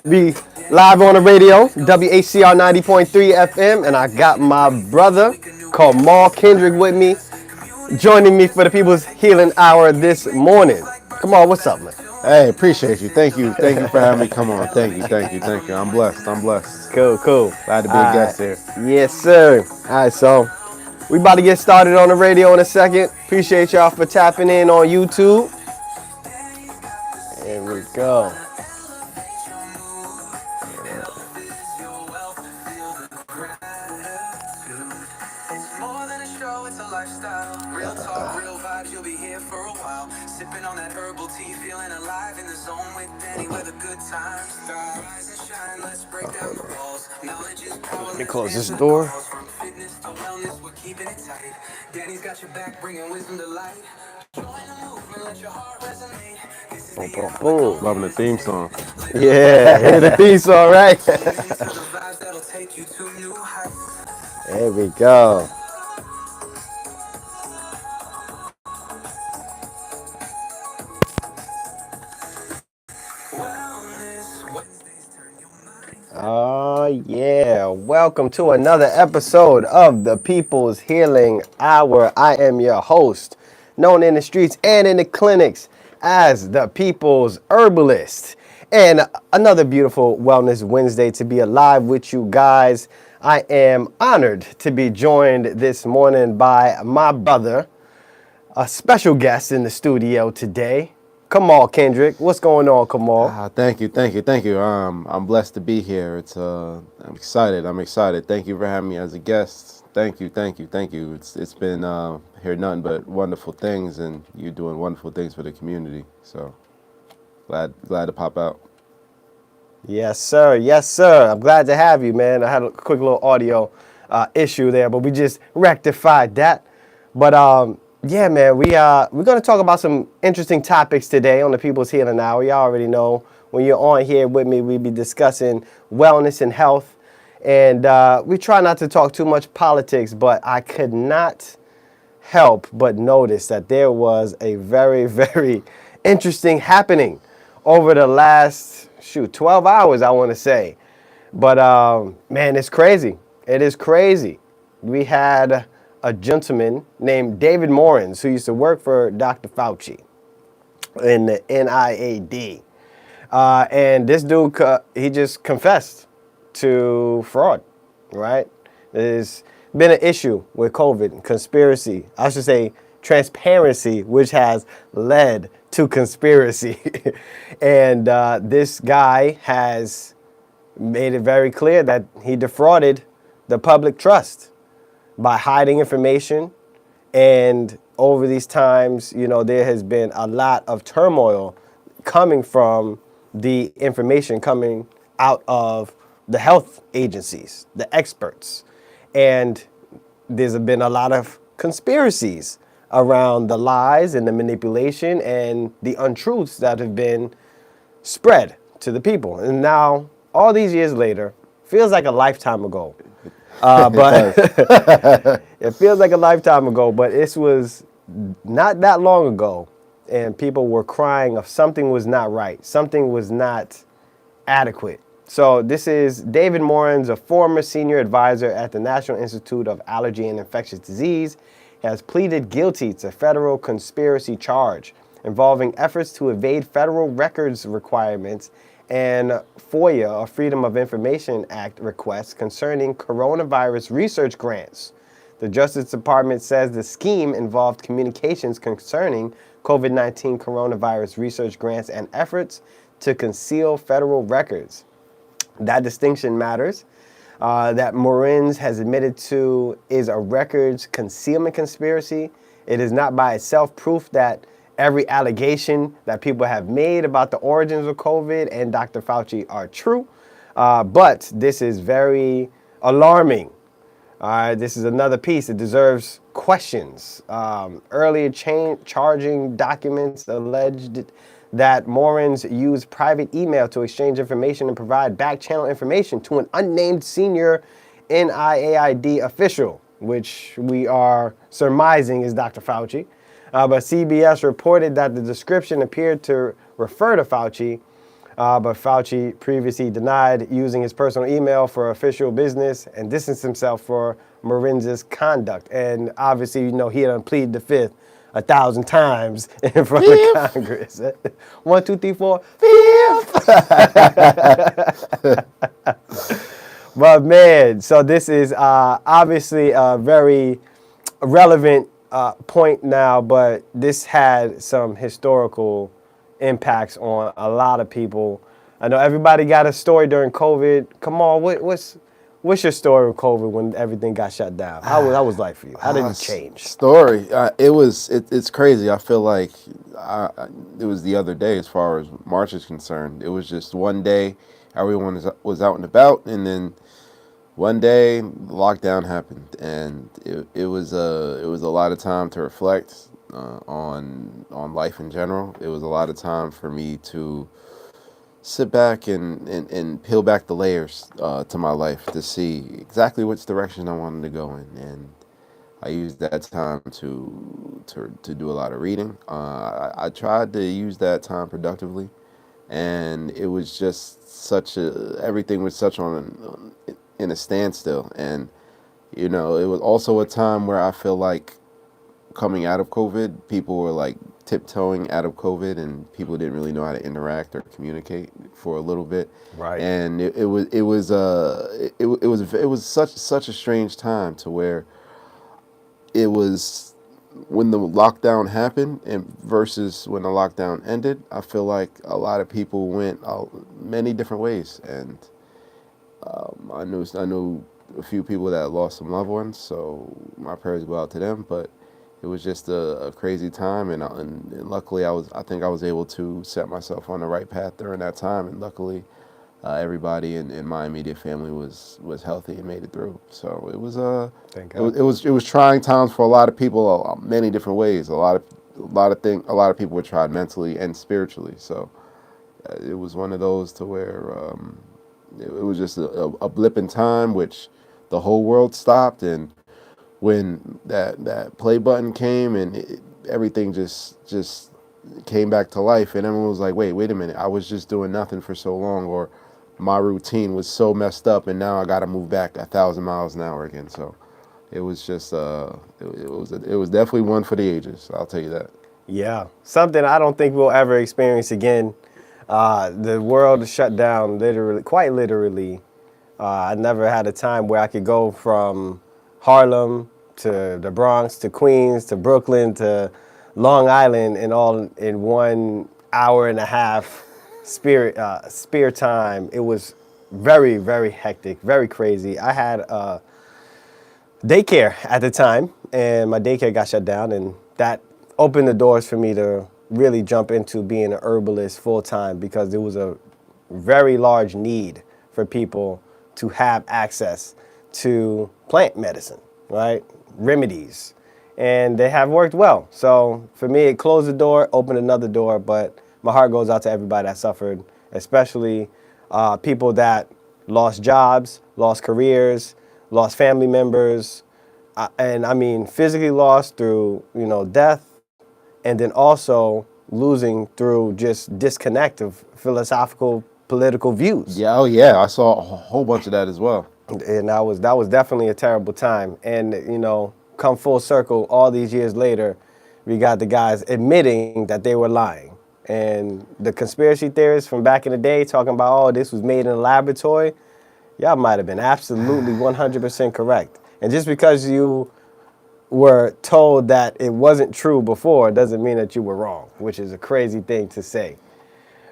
Be live on the radio, WHCR 90.3 FM, and I got my brother Kamal Kendrick with me, joining me for the People's Healing Hour this morning. Kamal, what's up, man? Hey, appreciate you. Thank you for having me come on. Thank you. I'm blessed. I'm blessed. Cool, cool. Glad to be a All right. guest here. Yes, sir. All right, so we about to get started on the radio in a second. Appreciate y'all for tapping in on YouTube. There we go. Let me close this door. Boom, boom, boom. Loving the theme song. Yeah, hear the theme song, right? There we go. Oh, yeah. Welcome to another episode of the People's Healing Hour. I am your host, known in the streets and in the clinics as the People's Herbalist. And another beautiful Wellness Wednesday to be alive with you guys. I am honored to be joined this morning by my brother, a special guest in the studio today, Kamal Kendrick. What's going on, Kamal? Thank you. I'm blessed to be here. I'm excited. Thank you for having me as a guest. Thank you. It's been heard nothing but wonderful things, and you're doing wonderful things for the community. So glad to pop out. Yes, sir. Yes, sir. I'm glad to have you, man. I had a quick little audio issue there, but we just rectified that. But yeah, man, we're going to talk about some interesting topics today on the People's Healing Hour. Y'all already know when you're on here with me, we be discussing wellness and health. And we try not to talk too much politics, but I could not help but notice that there was a very, very interesting happening over the last, 12 hours, I want to say. But man, it's crazy. It is crazy. We had a gentleman named David Morens who used to work for Dr. Fauci in the NIAID. And this dude, he just confessed to fraud, right? There's been an issue with COVID, conspiracy, I should say transparency, which has led to conspiracy. And this guy has made it very clear that he defrauded the public trust by hiding information. And over these times, there has been a lot of turmoil coming from the information coming out of the health agencies, the experts. And there's been a lot of conspiracies around the lies and the manipulation and the untruths that have been spread to the people. And now, all these years later, feels like a lifetime ago. But it feels like a lifetime ago, but this was not that long ago, and people were crying of something was not right, something was not adequate. So this is David Morens, a former senior advisor at the National Institute of Allergy and Infectious Disease, has pleaded guilty to federal conspiracy charge involving efforts to evade federal records requirements and FOIA, or Freedom of Information Act, requests concerning coronavirus research grants. The Justice Department says the scheme involved communications concerning COVID-19 coronavirus research grants and efforts to conceal federal records. That distinction matters. That Morens has admitted to is a records concealment conspiracy. It is not by itself proof that every allegation that people have made about the origins of COVID and Dr. Fauci are true. But this is very alarming. This is another piece that deserves questions. Earlier charging documents alleged that Morens used private email to exchange information and provide back-channel information to an unnamed senior NIAID official, which we are surmising is Dr. Fauci. But CBS reported that the description appeared to refer to Fauci, But Fauci previously denied using his personal email for official business and distanced himself for Marinza's conduct. And obviously, he done pleaded the fifth 1,000 times in front of Congress. 1, 2, 3, 4, fifth. But man, so this is obviously a very relevant point now, but this had some historical impacts on a lot of people. I know everybody got a story during COVID. Come on, what's your story with COVID when everything got shut down? How was life for you? How did it change? Story. It's crazy. I feel like it was the other day as far as March is concerned. It was just one day everyone was out and about, and then one day lockdown happened, and it was a lot of time to reflect on life in general. It was a lot of time for me to sit back and peel back the layers to my life to see exactly which direction I wanted to go in, and I used that time to do a lot of reading. I tried to use that time productively, and it was just everything was such in a standstill. And it was also a time where I feel like coming out of COVID, people were like tiptoeing out of COVID, and people didn't really know how to interact or communicate for a little bit. Right. And it was such a strange time to where it was when the lockdown happened and versus when the lockdown ended. I feel like a lot of people went many different ways, and I knew a few people that lost some loved ones, so my prayers go out to them. But it was just a crazy time, and luckily I think I was able to set myself on the right path during that time, and luckily everybody in my immediate family was healthy and made it through. So it was Thank God. it was trying times for a lot of people, many different ways. A lot of people were tried mentally and spiritually. So it was one of those to where it was just a blip in time, which the whole world stopped, and when that play button came, and everything just came back to life, and everyone was like, wait a minute, I was just doing nothing for so long, or my routine was so messed up, and now I got to move back 1,000 miles an hour again. So it was just it was definitely one for the ages, I'll tell you that. Yeah, something I don't think we'll ever experience again. The world is shut down quite literally. I never had a time where I could go from Harlem to the Bronx to Queens to Brooklyn to Long Island and all in 1 hour and a half spare time. It was very, very hectic, very crazy. I had daycare at the time, and my daycare got shut down, and that opened the doors for me to really jump into being an herbalist full time, because there was a very large need for people to have access to plant medicine, right? Remedies. And they have worked well. So for me, it closed the door, opened another door, but my heart goes out to everybody that suffered, especially people that lost jobs, lost careers, lost family members, and I mean physically lost through, death, and then also losing through just disconnect of philosophical, political views. Yeah, oh yeah, I saw a whole bunch of that as well. And that was definitely a terrible time. And come full circle, all these years later, we got the guys admitting that they were lying. And the conspiracy theorists from back in the day talking about, oh, this was made in a laboratory, y'all might have been absolutely 100% correct. And just because you were told that it wasn't true before doesn't mean that you were wrong, which is a crazy thing to say.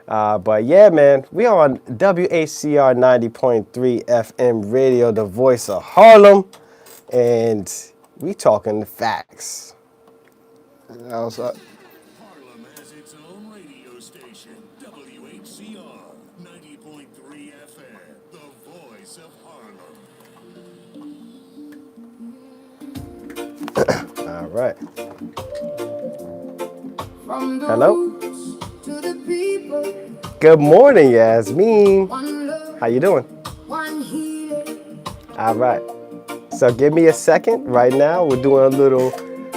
But yeah, man, we on WHCR 90.3 FM radio, the voice of Harlem, and we talking the facts. Outside. Harlem has its own radio station, WHCR 90.3 FM, the voice of Harlem. All right. From the Hello. roots to the people, Good morning, Yasmeen. one love, How you doing? one healing. All right. So give me a second right now. We're doing a little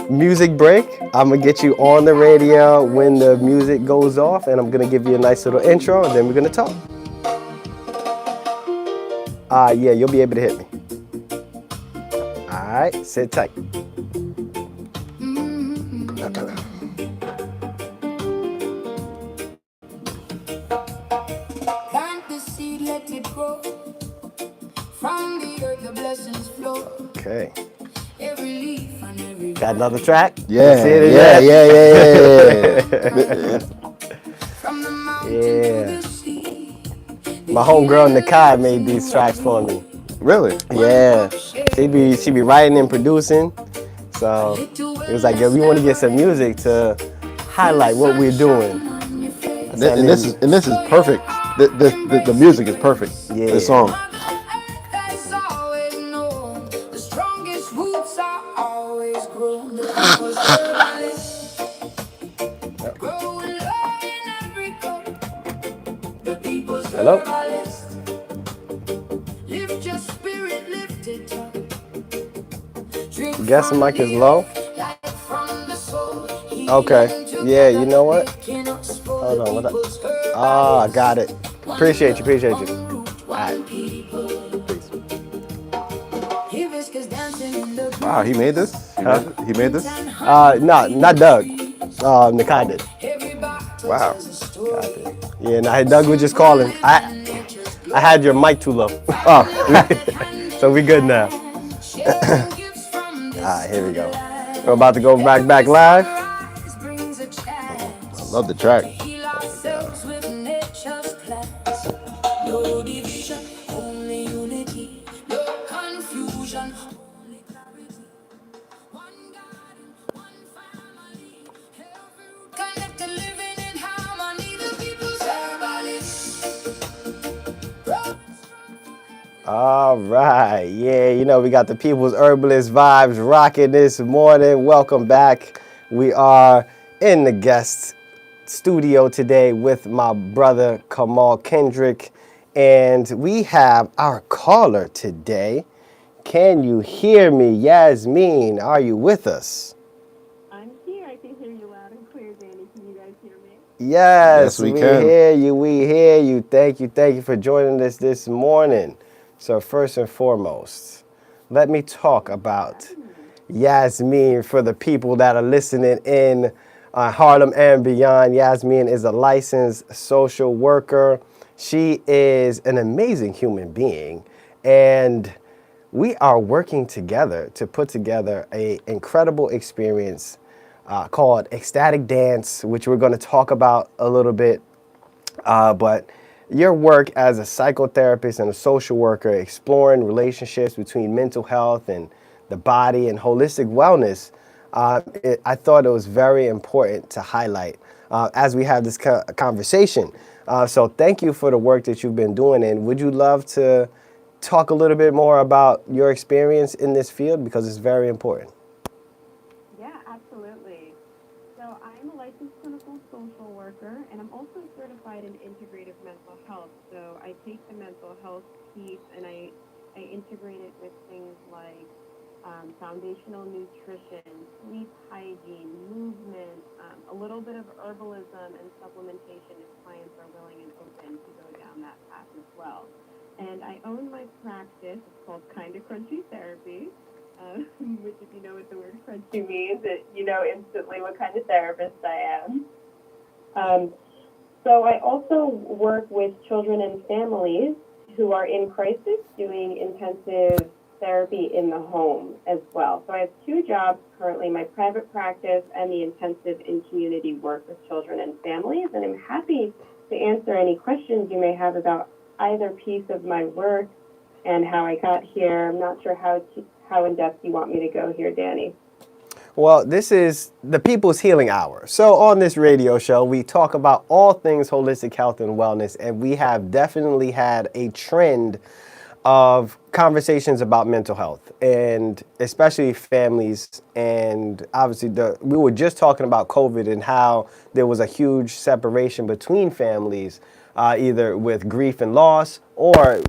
music break. I'm gonna get you on the radio when the music goes off, and I'm gonna give you a nice little intro, and then we're gonna talk. Yeah, you'll be able to hit me. All right, sit tight. Plant the seed, let it grow. From the earth, the blessings flow. Okay. Every leaf and every Got another track? Yeah, See it yeah, yet? yeah. from the mountain to the sea. My homegirl Nakai made these tracks for me. Really? Yeah. She be writing and producing. So it was like, yo, we want to get some music to highlight what we're doing. And this is perfect. The music is perfect. Yeah. The song. That's always known. The strongest roots are always grown. The people's herbalist. Growing low in every cup. The people's Hello? herbalist. Lift your spirit, lift it up. Drink Guess the from mic is low. life from the soul. Okay. Yeah, you know what? Hold on, what I got it. Appreciate you. Alright. Peace. Wow, he made this? He made this? No, not Doug. Nakai did. Wow. Yeah, nah, Doug was just calling. I had your mic too low. Oh, So we good now. Alright, here we go. We're about to go back live. I love the track. No division, only unity. No confusion, only clarity. One garden, one family. Connected, living in harmony. The people's herbalist. All right. Yeah, you know, we got the People's Herbalist vibes rocking this morning. Welcome back. We are in the guest studio today with my brother Kamal Kendrick, and we have our caller today. Can you hear me? Yasmeen, are you with us? I'm here. I can hear you loud and clear, Danny. Can you guys hear me? Yes, Yes, we we can. hear you. We hear you. Thank you for joining us this morning. So first and foremost, let me talk about Yasmeen for the people that are listening in Harlem and beyond. Yasmeen is a licensed social worker. She is an amazing human being, and we are working together to put together an incredible experience called Ecstatic Dance, which we're going to talk about a little bit. But your work as a psychotherapist and a social worker, exploring relationships between mental health and the body and holistic wellness, I thought it was very important to highlight as we have this conversation. So thank you for the work that you've been doing. And would you love to talk a little bit more about your experience in this field, because it's very important? Yeah, absolutely. So I'm a licensed clinical social worker, and I'm also certified in integrative mental health. So I take the mental health piece and I integrate it with things like foundational nutrition, sleep hygiene, movement, a little bit of herbalism and supplementation if clients are willing and open to go down that path as well. And I own my practice. It's called Kinda Crunchy Therapy, which if you know what the word crunchy means, you know instantly what kind of therapist I am. So I also work with children and families who are in crisis doing intensive therapy in the home as well. So I have two jobs currently, my private practice and the intensive in community work with children and families. And I'm happy to answer any questions you may have about either piece of my work and how I got here. I'm not sure how in depth you want me to go here, Danny. Well, this is the People's Healing Hour. So on this radio show, we talk about all things holistic health and wellness, and we have definitely had a trend of conversations about mental health, and especially families. And obviously, we were just talking about COVID and how there was a huge separation between families, either with grief and loss or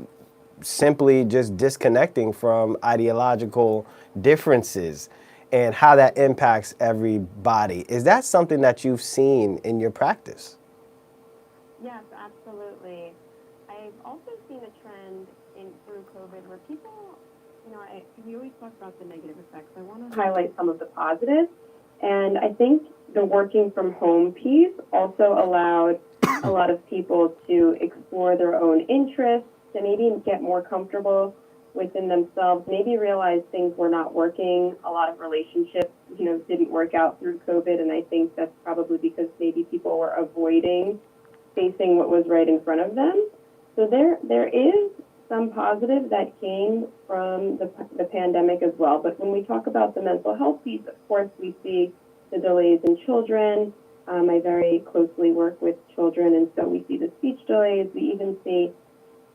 simply just disconnecting from ideological differences. and how that impacts everybody. Is that something that you've seen in your practice? Yes, absolutely. I've also seen a trend through COVID where people, we always talk about the negative effects. I want to highlight some of the positives. And I think the working from home piece also allowed a lot of people to explore their own interests, to maybe get more comfortable within themselves, maybe realize things were not working. A lot of relationships, didn't work out through COVID. And I think that's probably because maybe people were avoiding facing what was right in front of them. So there is some positive that came from the pandemic as well. But when we talk about the mental health piece, of course, we see the delays in children. I very closely work with children, and so we see the speech delays. We even see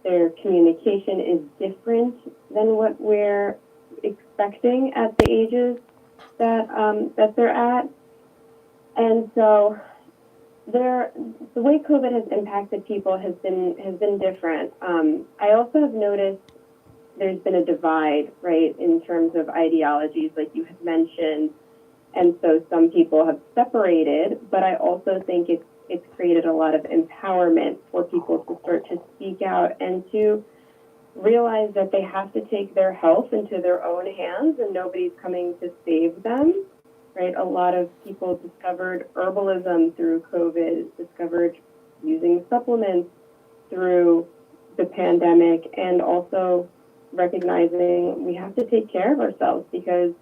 their communication is different than what we're expecting at the ages that they're at. And so the way COVID has impacted people has been different. I also have noticed there's been a divide, right, in terms of ideologies, like you had mentioned, and so some people have separated. But I also think it's created a lot of empowerment for people to start to speak out and to realize that they have to take their health into their own hands, and nobody's coming to save them. Right, a lot of people discovered herbalism through COVID, discovered using supplements through the pandemic, and also recognizing we have to take care of ourselves, because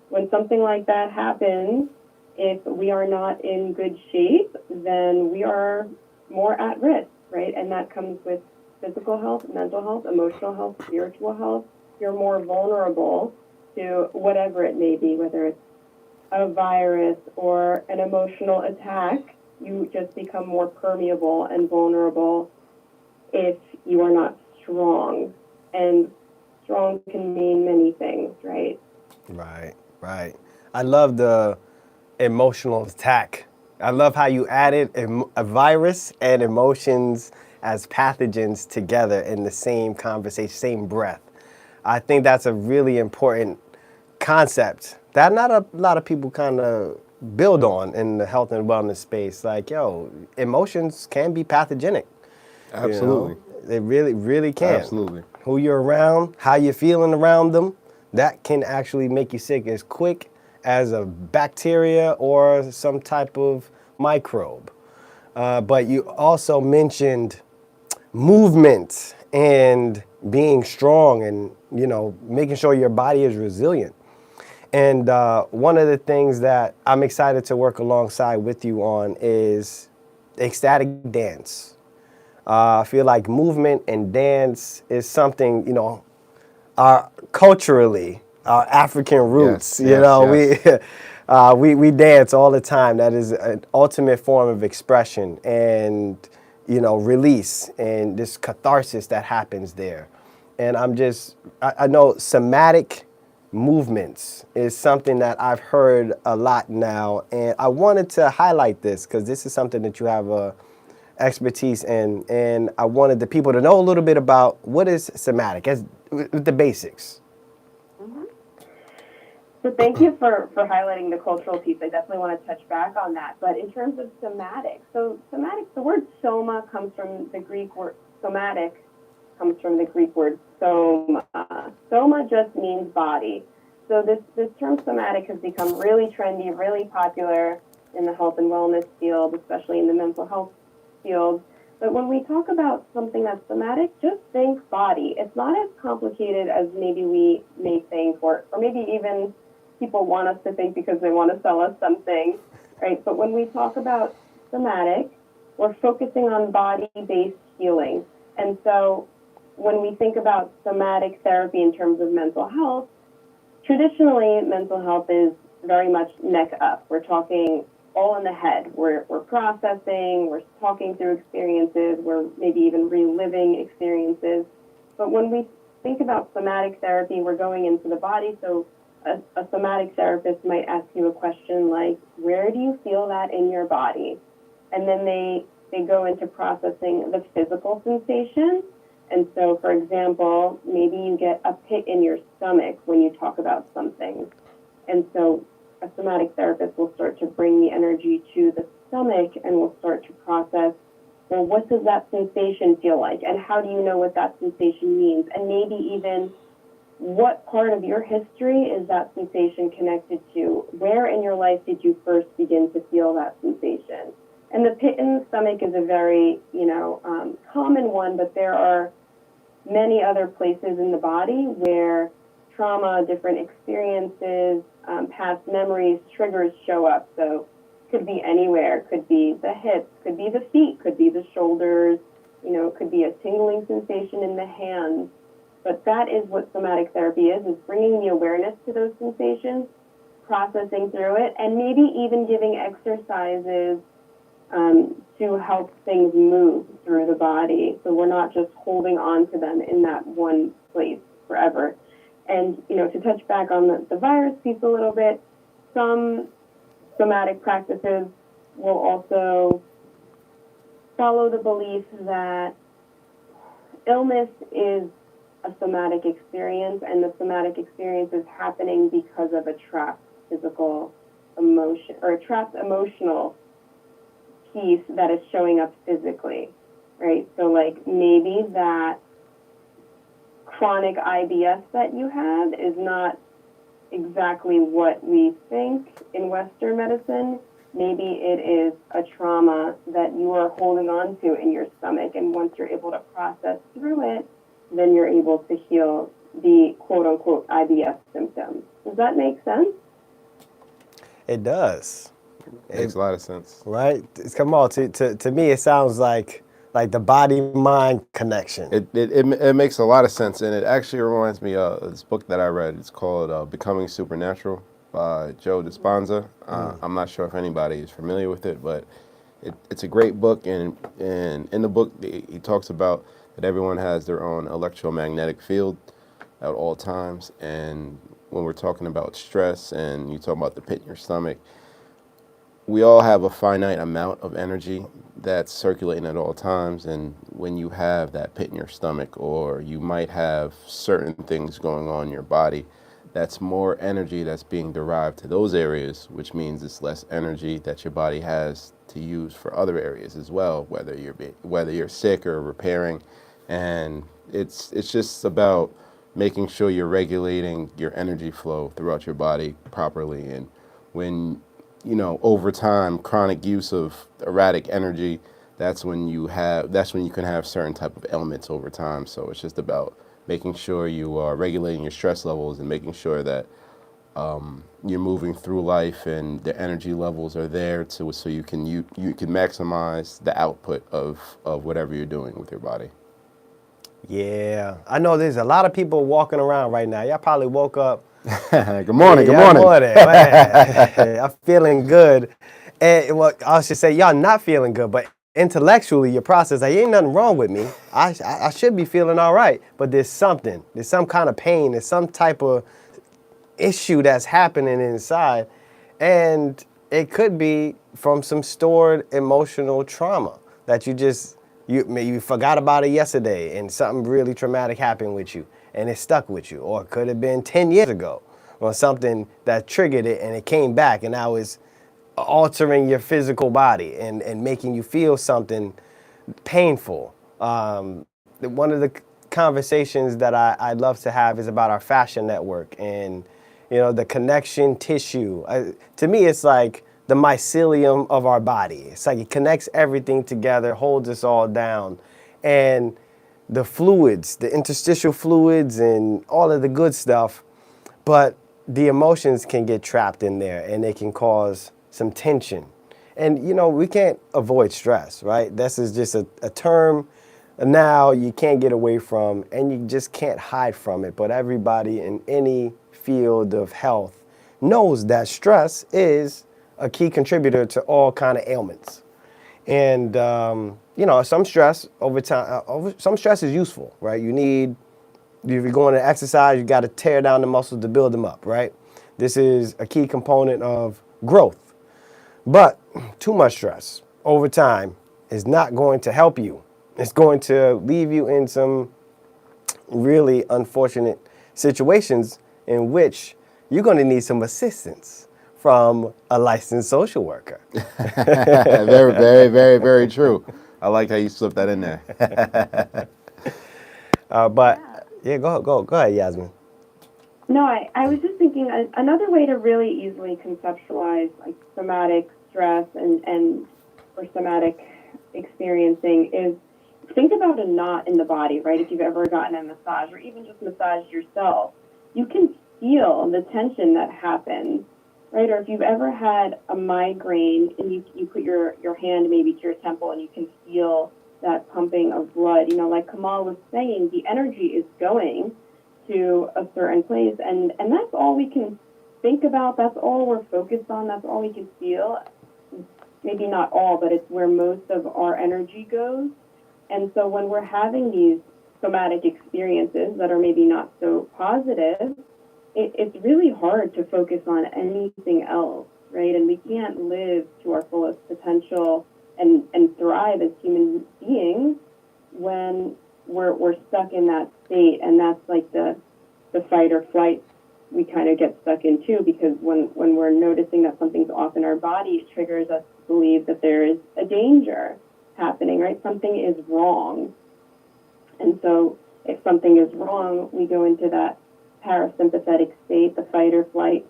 when something like that happens, if we are not in good shape, then we are more at risk, right? And that comes with physical health, mental health, emotional health, spiritual health. You're more vulnerable to whatever it may be, whether it's a virus or an emotional attack. You just become more permeable and vulnerable if you are not strong. And strong can mean many things, right? Right, right. I love the emotional attack. I love how you added a virus and emotions as pathogens together in the same conversation, same breath. I think that's a really important concept that not a lot of people kind of build on in the health and wellness space. Like, yo, emotions can be pathogenic. Absolutely. They really, really can. Absolutely. Who you're around, how you're feeling around them, that can actually make you sick as quick as a bacteria or some type of microbe. But you also mentioned movement and being strong and, making sure your body is resilient. And one of the things that I'm excited to work alongside with you on is ecstatic dance. I feel like movement and dance is something, our culturally, our African roots, Yes. we dance all the time. That is an ultimate form of expression and, release and this catharsis that happens there. And I know somatic movements is something that I've heard a lot now, and I wanted to highlight this because this is something that you have expertise in, and I wanted the people to know a little bit about what is somatic, as with the basics. Mm-hmm. So thank you for highlighting the cultural piece. I definitely want to touch back on that. But in terms of somatic, the word soma comes from the Greek word somatic, comes from the Greek word soma. Soma just means body. So this term somatic has become really trendy, really popular in the health and wellness field, especially in the mental health field. But when we talk about something that's somatic, just think body. It's not as complicated as maybe we may think, or maybe even people want us to think because they want to sell us something, right? But when we talk about somatic, we're focusing on body-based healing. And so when we think about somatic therapy in terms of mental health, traditionally mental health is very much neck up. We're talking all in the head. We're processing, we're talking through experiences, we're maybe even reliving experiences. But when we think about somatic therapy, we're going into the body. So a somatic therapist might ask you a question like, where do you feel that in your body? And then they go into processing the physical sensation. And so, for example, maybe you get a pit in your stomach when you talk about something. And so a somatic therapist will start to bring the energy to the stomach and will start to process, well, what does that sensation feel like? And how do you know what that sensation means? And maybe even what part of your history is that sensation connected to? Where in your life did you first begin to feel that sensation? And the pit in the stomach is a very, common one, but there are many other places in the body where trauma, different experiences, past memories, triggers show up. So could be anywhere, could be the hips, could be the feet, could be the shoulders, could be a tingling sensation in the hands. But that is what somatic therapy is bringing the awareness to those sensations, processing through it, and maybe even giving exercises to help things move through the body. So we're not just holding on to them in that one place forever. And, to touch back on the virus piece a little bit, some somatic practices will also follow the belief that illness is a somatic experience, and the somatic experience is happening because of a trapped physical emotion or a trapped emotional piece that is showing up physically, right? So like maybe that chronic IBS that you have is not exactly what we think in Western medicine. Maybe it is a trauma that you are holding on to in your stomach, and once you're able to process through it, then you're able to heal the quote-unquote IBS symptoms. Does that make sense? It does. Makes a lot of sense. Right? Come on, to me, it sounds like the body-mind connection. It makes a lot of sense, and it actually reminds me of this book that I read. It's called Becoming Supernatural by Joe Dispenza. I'm not sure if anybody is familiar with it, but it's a great book, and in the book, he talks about that everyone has their own electromagnetic field at all times, and when we're talking about stress and you talk about the pit in your stomach, we all have a finite amount of energy that's circulating at all times, and when you have that pit in your stomach, or you might have certain things going on in your body, that's more energy that's being derived to those areas, which means it's less energy that your body has to use for other areas as well, whether you're sick or repairing. And it's just about making sure you're regulating your energy flow throughout your body properly. And when over time, chronic use of erratic energy, that's when you can have certain type of ailments over time. So it's just about making sure you are regulating your stress levels and making sure that you're moving through life and the energy levels are there so you can maximize the output of whatever you're doing with your body. Yeah, I know there's a lot of people walking around right now. Y'all probably woke up. Good morning. Good morning. Man, I'm feeling good. And well, I should say y'all not feeling good, but intellectually your process, like, ain't nothing wrong with me. I should be feeling all right, but there's some kind of pain, there's some type of issue that's happening inside, and it could be from some stored emotional trauma that you forgot about it yesterday and something really traumatic happened with you and it stuck with you, or it could have been 10 years ago or something that triggered it and it came back and now it's altering your physical body and making you feel something painful. One of the conversations that I'd love to have is about our fascia network and the connection tissue. To me, it's like the mycelium of our body. It's like it connects everything together, holds us all down. And the fluids, the interstitial fluids and all of the good stuff, but the emotions can get trapped in there and they can cause some tension. And we can't avoid stress, right? This is just a term now you can't get away from and you just can't hide from it. But everybody in any field of health knows that stress is a key contributor to all kind of ailments. And, some stress over time, some stress is useful, right? If you're going to exercise, you got to tear down the muscles to build them up, right? This is a key component of growth. But too much stress over time is not going to help you. It's going to leave you in some really unfortunate situations in which you're going to need some assistance from a licensed social worker. Very, very, very, very true. I like how you slipped that in there. But yeah, go ahead, Yasmin. No, I was just thinking another way to really easily conceptualize like somatic stress and or somatic experiencing is think about a knot in the body, right? If you've ever gotten a massage or even just massaged yourself, you can feel the tension that happens, right? Or if you've ever had a migraine and you put your hand maybe to your temple and you can feel that pumping of blood, you know, like Kamal was saying, the energy is going to a certain place, and that's all we can think about, that's all we're focused on, that's all we can feel. Maybe not all, but it's where most of our energy goes. And so when we're having these somatic experiences that are maybe not so positive, it's really hard to focus on anything else, right? And we can't live to our fullest potential and thrive as human beings when we're stuck in that state. And that's like the fight or flight we kind of get stuck in too, because when we're noticing that something's off in our body, it triggers us to believe that there is a danger happening, right? Something is wrong. And so if something is wrong, we go into that parasympathetic state, the fight or flight,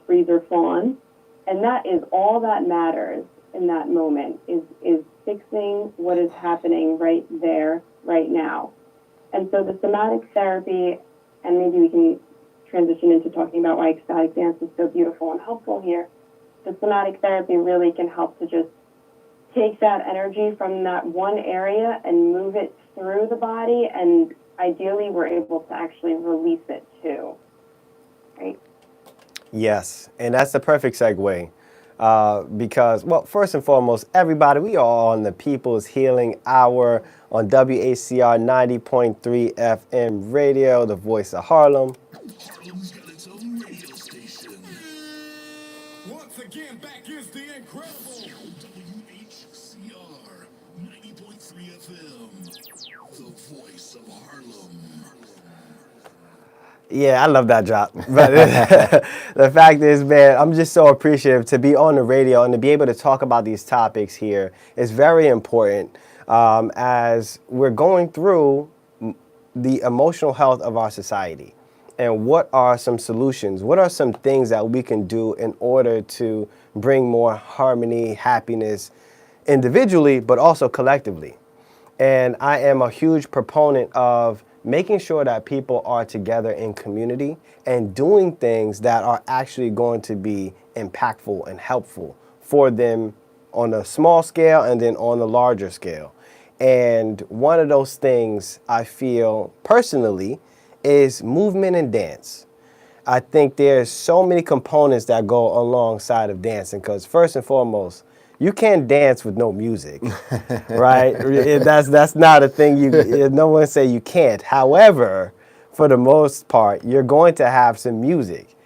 freeze or fawn. And that is all that matters in that moment is fixing what is happening right there, right now. And so the somatic therapy, and maybe we can transition into talking about why ecstatic dance is so beautiful and helpful here. The somatic therapy really can help to just take that energy from that one area and move it through the body, and ideally we're able to actually release it too, right? Yes, and that's the perfect segue. Because, well, first and foremost, everybody, we are on the People's Healing Hour on WHCR 90.3 FM radio, the voice of Harlem. Harlem's got its own radio station. Once again, back is the incredible WHCR 90.3 FM, the voice of Harlem. Yeah, I love that drop. But the fact is, man, I'm just so appreciative to be on the radio and to be able to talk about these topics here is very important as we're going through the emotional health of our society. And what are some solutions? What are some things that we can do in order to bring more harmony, happiness individually, but also collectively? And I am a huge proponent of making sure that people are together in community and doing things that are actually going to be impactful and helpful for them on a small scale and then on a larger scale. And one of those things I feel personally is movement and dance. I think there's so many components that go alongside of dancing because first and foremost, you can't dance with no music, right? That's not a thing. No one say you can't. However, for the most part, you're going to have some music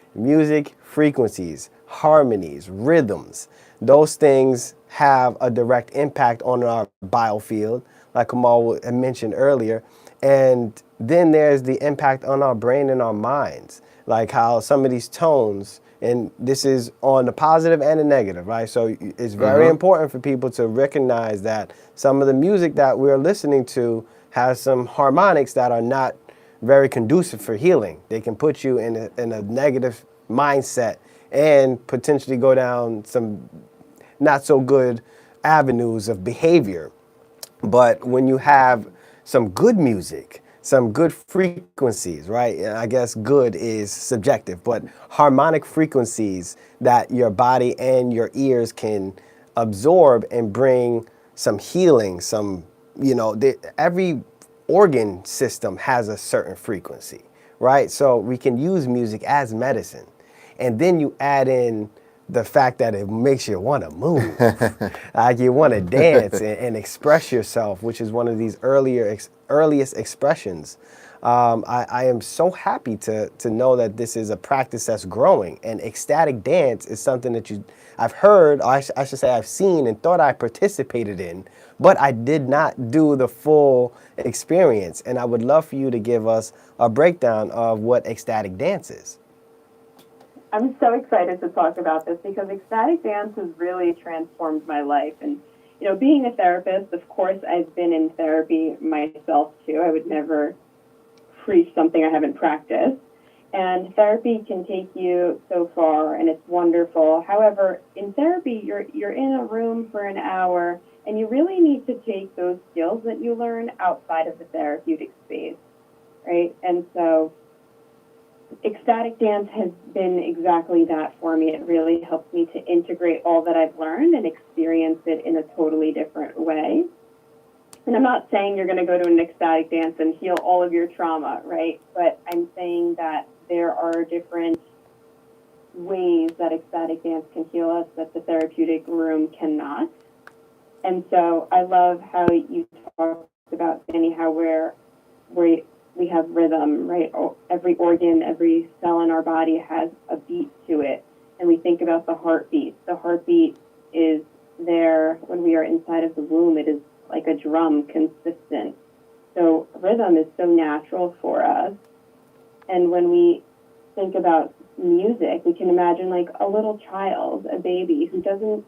frequencies, harmonies, rhythms. Those things have a direct impact on our biofield, like Kamal mentioned earlier. And then there's the impact on our brain and our minds, like how some of these tones, and this is on the positive and the negative, right? So it's very important for people to recognize that some of the music that we're listening to has some harmonics that are not very conducive for healing. They can put you in a negative mindset and potentially go down some not so good avenues of behavior. But when you have some good music, some good frequencies, right? I guess good is subjective, but harmonic frequencies that your body and your ears can absorb and bring some healing, every organ system has a certain frequency, right? So we can use music as medicine. And then you add in the fact that it makes you want to move, like you want to dance and express yourself, which is one of these earliest expressions. I am so happy to know that this is a practice that's growing, and ecstatic dance is something that I've heard, or I should say I've seen and thought I participated in, but I did not do the full experience. And I would love for you to give us a breakdown of what ecstatic dance is. I'm so excited to talk about this because ecstatic dance has really transformed my life. And, you know, being a therapist, of course, I've been in therapy myself too. I would never preach something I haven't practiced. And therapy can take you so far, and it's wonderful. However, in therapy, you're in a room for an hour, and you really need to take those skills that you learn outside of the therapeutic space, right? And so ecstatic dance has been exactly that for me. It really helps me to integrate all that I've learned and experience it in a totally different way. And I'm not saying you're going to go to an ecstatic dance and heal all of your trauma, right? But I'm saying that there are different ways that ecstatic dance can heal us that the therapeutic room cannot. And so I love how you talked about, Danny, how we have rhythm, right? Every organ, every cell in our body has a beat to it. And we think about the heartbeat. The heartbeat is there when we are inside of the womb. It is like a drum, consistent. So rhythm is so natural for us. And when we think about music, we can imagine like a little child, a baby who doesn't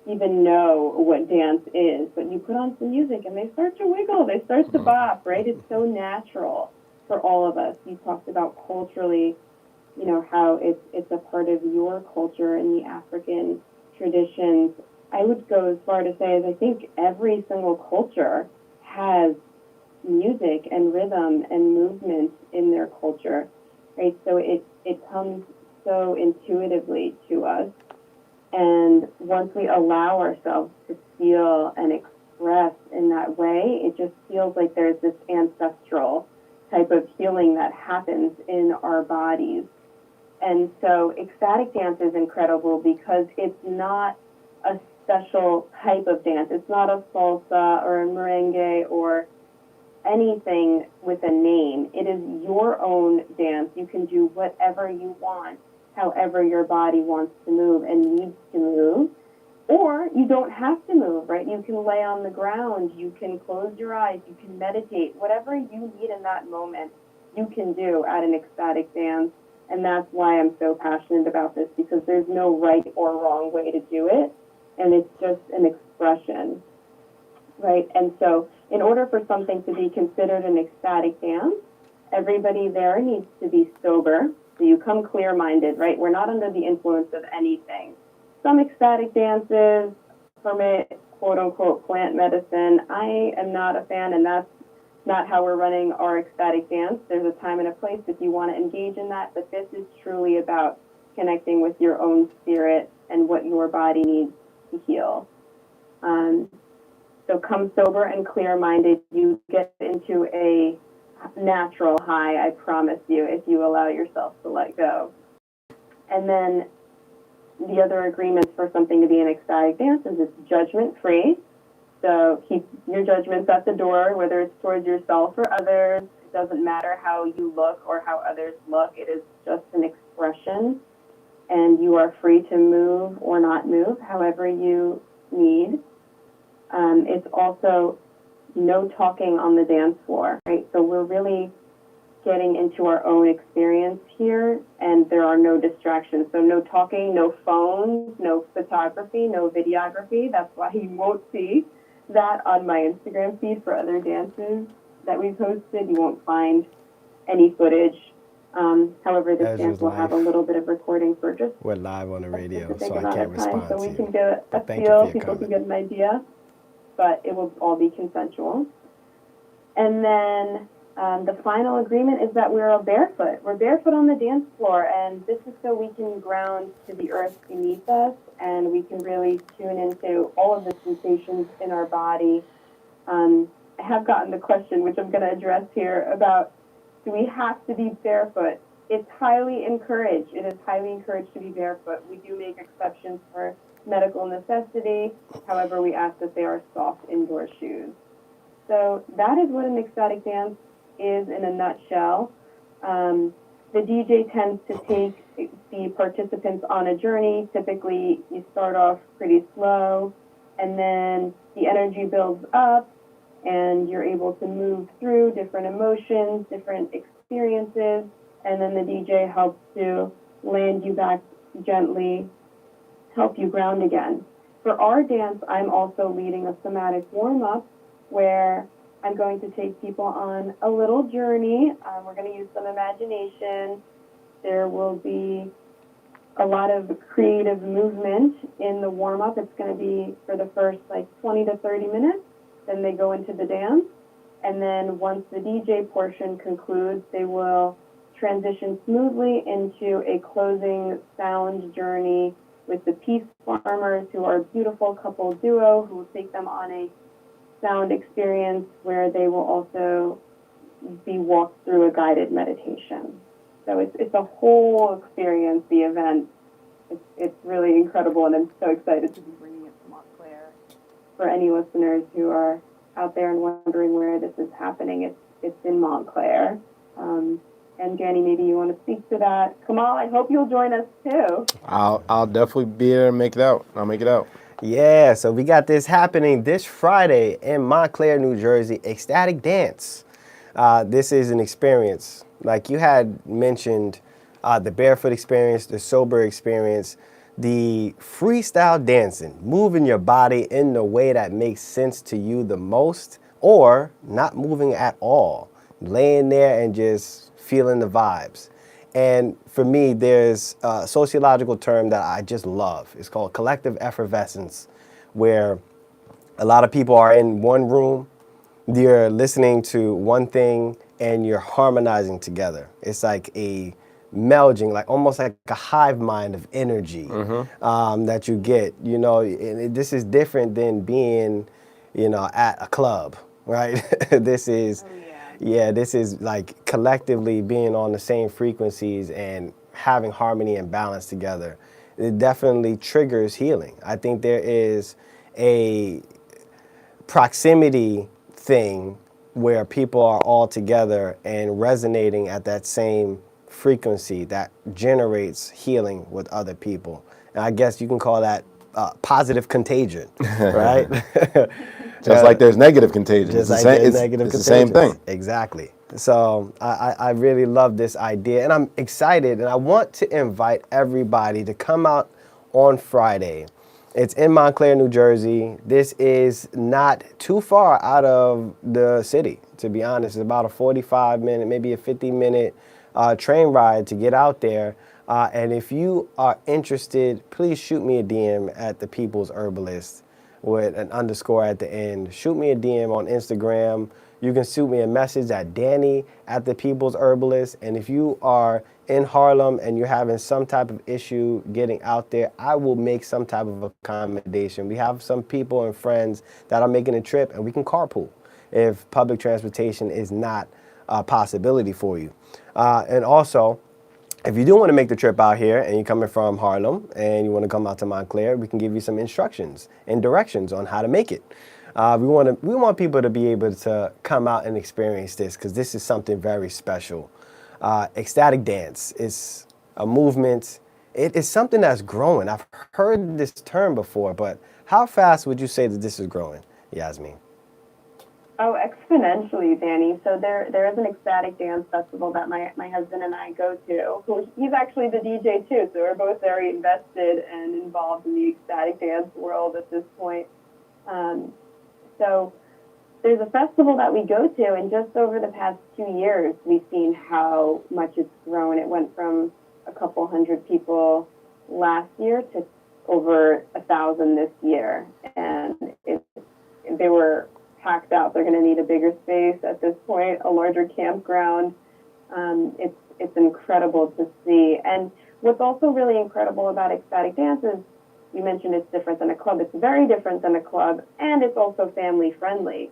even know what dance is, but you put on some music and they start to wiggle, they start to bop, right? It's so natural for all of us. You talked about culturally, you know, how it's a part of your culture and the African traditions. I would go as far to say as I think every single culture has music and rhythm and movement in their culture, right? So it comes so intuitively to us. And once we allow ourselves to feel and express in that way, it just feels like there's this ancestral type of healing that happens in our bodies. And so ecstatic dance is incredible because it's not a special type of dance. It's not a salsa or a merengue or anything with a name. It is your own dance. You can do whatever you want, however your body wants to move and needs to move. Or you don't have to move, right? You can lay on the ground. You can close your eyes. You can meditate. Whatever you need in that moment, you can do at an ecstatic dance. And that's why I'm so passionate about this, because there's no right or wrong way to do it. And it's just an expression, right? And so in order for something to be considered an ecstatic dance, everybody there needs to be sober. So you come clear-minded, right? We're not under the influence of anything. Some ecstatic dances permit quote-unquote plant medicine. I am not a fan, and that's not how we're running our ecstatic dance. There's a time and a place if you want to engage in that, but this is truly about connecting with your own spirit and what your body needs to heal. So come sober and clear-minded. You get into a natural high, I promise you, if you allow yourself to let go. And then the other agreements for something to be an ecstatic dance is it's judgment-free. So keep your judgments at the door, whether it's towards yourself or others. It doesn't matter how you look or how others look. It is just an expression, and you are free to move or not move, however you need. It's also no talking on the dance floor, right? So we're really getting into our own experience here, and there are no distractions. So no talking, no phones, no photography, no videography. That's why you won't see that on my Instagram feed for other dances that we posted. You won't find any footage. However, this dance will have a little bit of recording for just we're live on the radio, so I amount can't of time, respond so to we you. can get a Thank you feel, for your people can comment. get an idea, but it will all be consensual. And then the final agreement is that we're barefoot. We're barefoot on the dance floor, and this is so we can ground to the earth beneath us, and we can really tune into all of the sensations in our body. I have gotten the question, which I'm going to address here, about do we have to be barefoot? It's highly encouraged. It is highly encouraged to be barefoot. We do make exceptions for medical necessity. However, we ask that they are soft indoor shoes. So that is what an ecstatic dance is in a nutshell. The DJ tends to take the participants on a journey. Typically, you start off pretty slow, and then the energy builds up, and you're able to move through different emotions, different experiences, and then the DJ helps to land you back gently help you ground again. For our dance, I'm also leading a somatic warm-up where I'm going to take people on a little journey. We're going to use some imagination. There will be a lot of creative movement in the warm-up. It's going to be for the first like 20 to 30 minutes. Then they go into the dance. And then once the DJ portion concludes, they will transition smoothly into a closing sound journey with the Peace Farmers, who are a beautiful couple duo who will take them on a sound experience where they will also be walked through a guided meditation. So it's a whole experience, the event. It's really incredible, and I'm so excited to be bringing it to Montclair. For any listeners who are out there and wondering where this is happening, it's in Montclair. And Danny, maybe you want to speak to that. Kamal, I hope you'll join us too. I'll definitely be there and make it out. I'll make it out. Yeah, so we got this happening this Friday in Montclair, New Jersey, Ecstatic Dance. This is an experience. Like you had mentioned, the barefoot experience, the sober experience, the freestyle dancing, moving your body in the way that makes sense to you the most, or not moving at all, laying there and just feeling the vibes. And for me, there's a sociological term that I just love. It's called collective effervescence, where a lot of people are in one room, you're listening to one thing, and you're harmonizing together. It's like a melding, like almost like a hive mind of energy that you get. You know, this is different than being, you know, at a club, right? This is, yeah, this is like collectively being on the same frequencies and having harmony and balance together. It definitely triggers healing. I think there is a proximity thing where people are all together and resonating at that same frequency that generates healing with other people. And I guess you can call that positive contagion, right? Just like there's negative contagion. Just It's like the there's negative it's the same contagions. thing. Exactly. So I really love this idea, and I'm excited, and I want to invite everybody to come out on Friday. It's in Montclair, New Jersey. This is not too far out of the city, to be honest. It's about a 45-minute, maybe a 50-minute train ride to get out there. And if you are interested, please shoot me a DM at The People's Herbalist with an underscore at the end. Shoot me a DM on Instagram. You can shoot me a message at Danny at The People's Herbalist. And if you are in Harlem and you're having some type of issue getting out there, I will make some type of accommodation. We have some people and friends that are making a trip, and we can carpool if public transportation is not a possibility for you. And also, if you do want to make the trip out here and you're coming from Harlem and you want to come out to Montclair, we can give you some instructions and directions on how to make it. We want people to be able to come out and experience this, because this is something very special. Ecstatic dance is a movement. It is something that's growing. I've heard this term before, but how fast would you say that this is growing, Yasmeen? Oh, exponentially, Danny. So there is an ecstatic dance festival that my husband and I go to. He's actually the DJ too, so we're both very invested and involved in the ecstatic dance world at this point. So there's a festival that we go to, and just over the past 2 years, we've seen how much it's grown. It went from a couple hundred people last year to over 1,000 this year, and they were packed out. They're going to need a bigger space at this point, a larger campground. It's incredible to see. And what's also really incredible about ecstatic dance is, you mentioned it's different than a club. It's very different than a club, and it's also family friendly.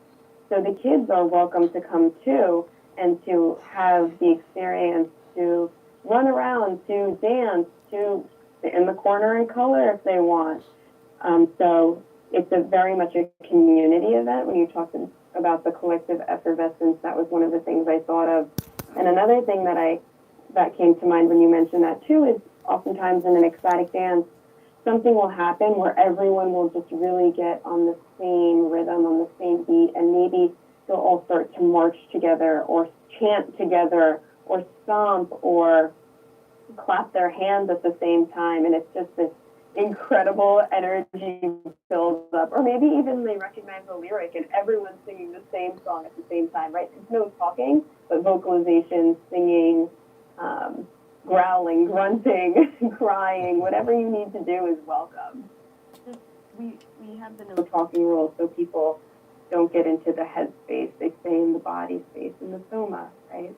So the kids are welcome to come too, and to have the experience to run around, to dance, to sit in the corner and color if they want. So it's very much a community event. When you talked about the collective effervescence, that was one of the things I thought of. And another thing that came to mind when you mentioned that too is, oftentimes in an ecstatic dance, something will happen where everyone will just really get on the same rhythm, on the same beat, and maybe they'll all start to march together or chant together or stomp or clap their hands at the same time, and it's just this incredible energy builds up. Or maybe even they recognize the lyric and everyone's singing the same song at the same time, right? There's no talking, but vocalization, singing, growling, grunting, crying, whatever you need to do is welcome. Just, we have the no talking rule so people don't get into the head space. They stay in the body space, in the soma, right?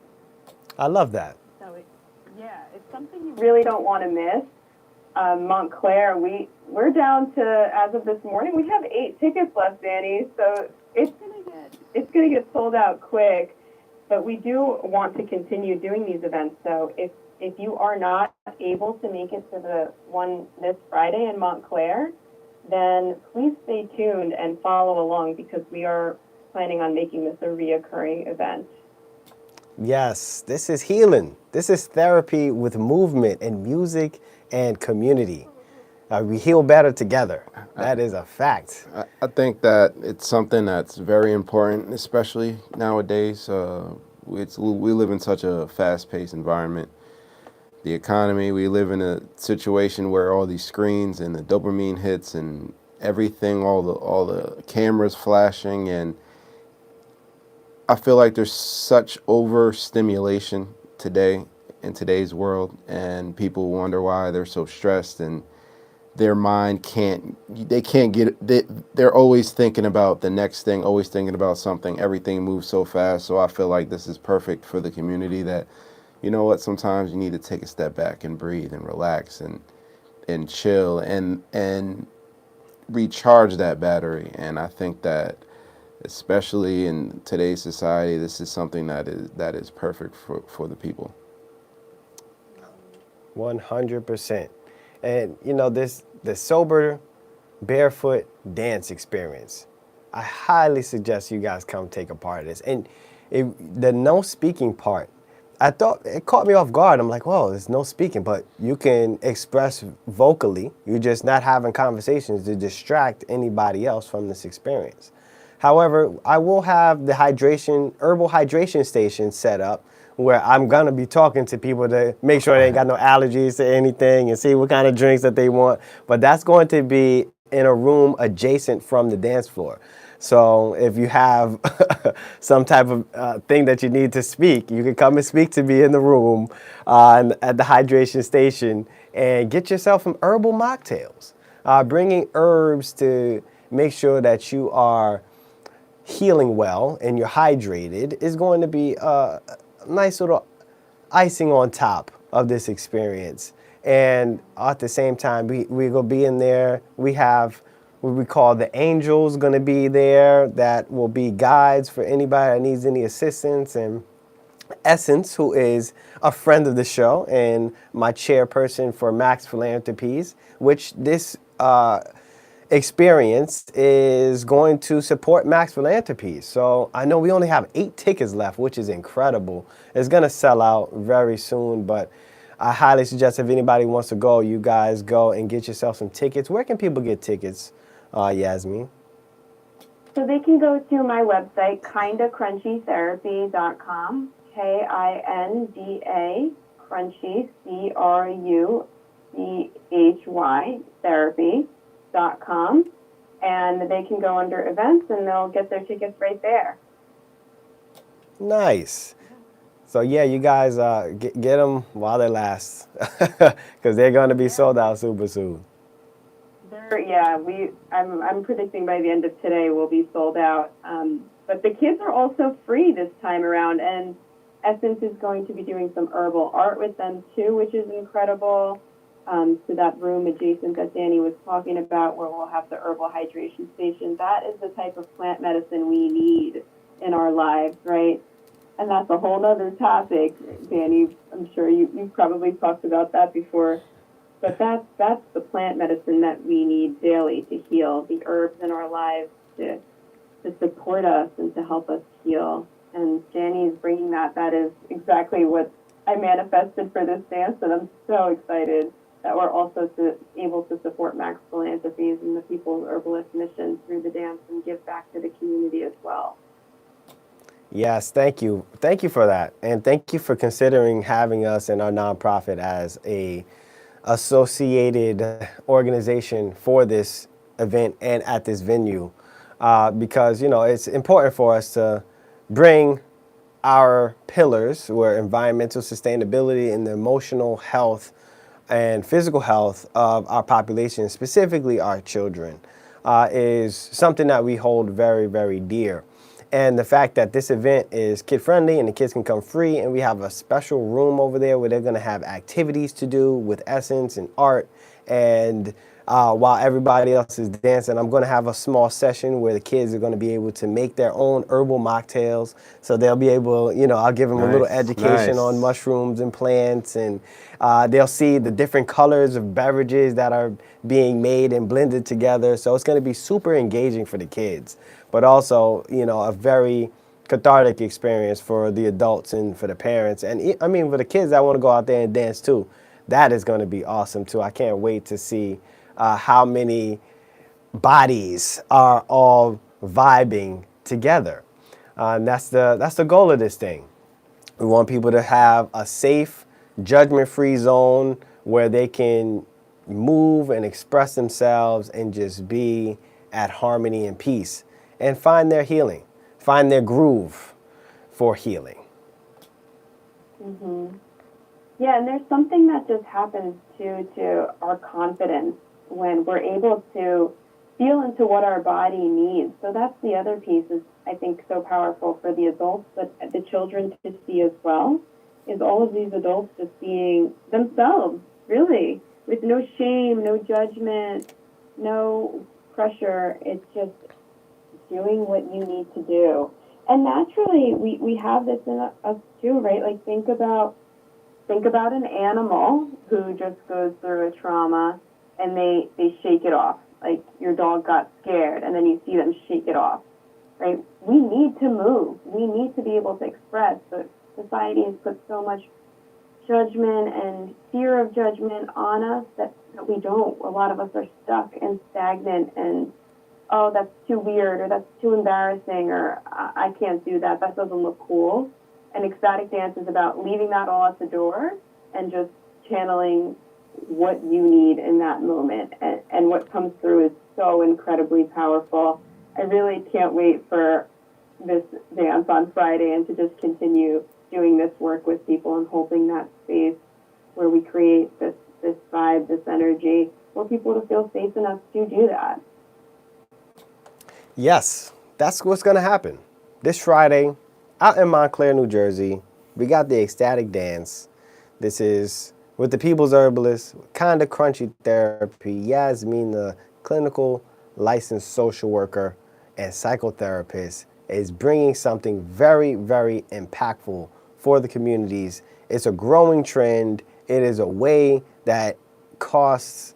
I love that. So it's something you really don't want to miss. Montclair, we're down to, as of this morning, we have 8 tickets left, Danny. So it's gonna get sold out quick. But we do want to continue doing these events. So if you are not able to make it to the one this Friday in Montclair, then please stay tuned and follow along, because we are planning on making this a reoccurring event. Yes, this is healing. This is therapy with movement and music and community. We heal better together. That is a fact. I think that it's something that's very important, especially nowadays. We live in such a fast-paced environment. The economy, we live in a situation where all these screens and the dopamine hits and everything, all the cameras flashing, and I feel like there's such overstimulation today in today's world, and people wonder why they're so stressed, and their mind they're always thinking about the next thing, always thinking about something. Everything moves so fast. So I feel like this is perfect for the community, that, you know what, sometimes you need to take a step back and breathe and relax and chill and recharge that battery. And I think that, especially in today's society, this is something that is perfect for the people. 100%. And the sober barefoot dance experience, I highly suggest you guys come take a part of this. And the no speaking part, I thought it caught me off guard. I'm like, whoa, there's no speaking, but you can express vocally. You're just not having conversations to distract anybody else from this experience. However, I will have the herbal hydration station set up, where I'm going to be talking to people to make sure they ain't got no allergies to anything and see what kind of drinks that they want. But that's going to be in a room adjacent from the dance floor. So if you have some type of thing that you need to speak, you can come and speak to me in the room at the hydration station and get yourself some herbal mocktails. Bringing herbs to make sure that you are healing well and you're hydrated is going to be nice little icing on top of this experience. And at the same time, we're going to be in there. We have what we call the angels going to be there that will be guides for anybody that needs any assistance. And Essence, who is a friend of the show and my chairperson for Max Philanthropies, which this experience is going to support Max Philanthropies. So I know we only have 8 tickets left, which is incredible. It's going to sell out very soon, but I highly suggest if anybody wants to go, you guys go and get yourself some tickets. Where can people get tickets, Yasmeen? So they can go to my website, kindacrunchytherapy.com, KINDA, crunchy, CRUCHY, therapy.com, and they can go under events and they'll get their tickets right there. Nice. So yeah, you guys get them while they last, because they're going to be sold out super soon. I'm predicting by the end of today we'll be sold out. But the kids are also free this time around, and Essence is going to be doing some herbal art with them too, which is incredible. To that room adjacent that Danny was talking about, where we'll have the herbal hydration station. That is the type of plant medicine we need in our lives, right? And that's a whole other topic, Danny. I'm sure you've probably talked about that before. But that's the plant medicine that we need daily to heal, the herbs in our lives to support us and to help us heal. And Danny is bringing that. That is exactly what I manifested for this dance, and I'm so excited that we're also able to support Max Philanthropies and the People's Herbalist mission through the dance and give back to the community as well. Yes, thank you. Thank you for that. And thank you for considering having us in our nonprofit as a associated organization for this event and at this venue. Because, it's important for us to bring our pillars, where environmental sustainability and the emotional health and physical health of our population, specifically our children, is something that we hold very, very dear. And the fact that this event is kid friendly and the kids can come free, and we have a special room over there where they're going to have activities to do with essence and art. And while everybody else is dancing, I'm going to have a small session where the kids are going to be able to make their own herbal mocktails. So they'll be able, I'll give them a little Nice, education on nice. mushrooms and plants, and they'll see the different colors of beverages that are being made and blended together. So it's going to be super engaging for the kids, but also, a very cathartic experience for the adults and for the parents. And I mean, for the kids that want to go out there and dance too, that is going to be awesome too. I can't wait to see how many bodies are all vibing together. And that's the goal of this thing. We want people to have a safe, judgment-free zone where they can move and express themselves and just be at harmony and peace and find their healing, find their groove for healing. Yeah, and there's something that just happens too to our confidence when we're able to feel into what our body needs. So that's the other piece is I think so powerful for the adults, but the children to see as well, is all of these adults just being themselves, really, with no shame, no judgment, no pressure. It's just doing what you need to do. And naturally, we have this in us too, right? Like think about an animal who just goes through a trauma and they shake it off. Like your dog got scared and then you see them shake it off, right? We need to move. We need to be able to express, but society has put so much judgment and fear of judgment on us that we don't. A lot of us are stuck and stagnant and, oh, that's too weird or that's too embarrassing or I can't do that. That doesn't look cool. And ecstatic dance is about leaving that all at the door and just channeling what you need in that moment. And what comes through is so incredibly powerful. I really can't wait for this dance on Friday and to just continue doing this work with people and holding that space where we create this vibe, this energy for people to feel safe enough to do that. Yes, that's what's going to happen. This Friday, out in Montclair, New Jersey, we got the ecstatic dance. This is with the People's Herbalist, Kinda Crunchy Therapy, Yasmeen, the clinical licensed social worker and psychotherapist, is bringing something very, very impactful for the communities. It's a growing trend. It is a way that costs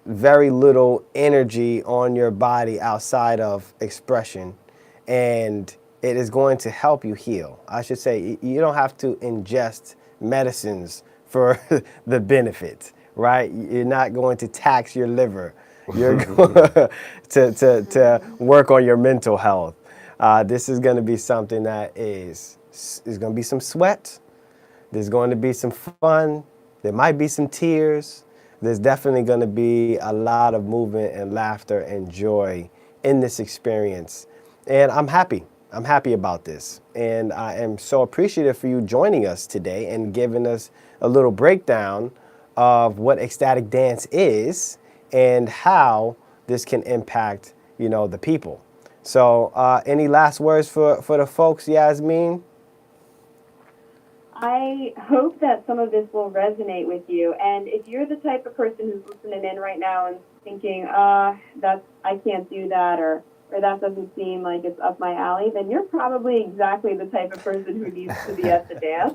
very little energy on your body outside of expression, and it is going to help you heal. I should say you don't have to ingest medicines for the benefit, right? You're not going to tax your liver. You're going to work on your mental health. This is going to be something that is going to be some sweat. There's going to be some fun. There might be some tears. There's definitely going to be a lot of movement and laughter and joy in this experience. And I'm happy. I'm happy about this. And I am so appreciative for you joining us today and giving us a little breakdown of what ecstatic dance is and how this can impact, the people. So any last words for the folks, Yasmeen? I hope that some of this will resonate with you. And if you're the type of person who's listening in right now and thinking, that's I can't do that, or that doesn't seem like it's up my alley, then you're probably exactly the type of person who needs to be at the dance.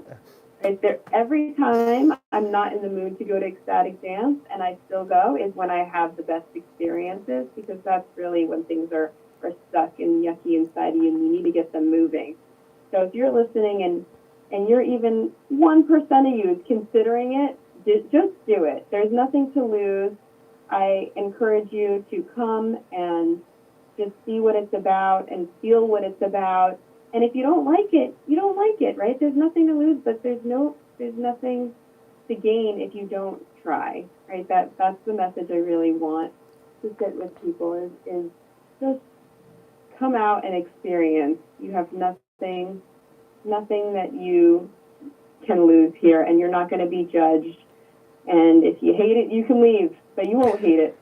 Right there, every time I'm not in the mood to go to ecstatic dance and I still go is when I have the best experiences, because that's really when things are stuck and yucky inside of you and you need to get them moving. So if you're listening and you're even 1% of you is considering it, just do it. There's nothing to lose. I encourage you to come and just see what it's about and feel what it's about And if you don't like it, you don't like it, right? There's nothing to lose, but there's nothing to gain if you don't try, right? That's the message I really want to sit with people is just come out and experience. You have nothing that you can lose here, and you're not going to be judged. And if you hate it, you can leave, but you won't hate it.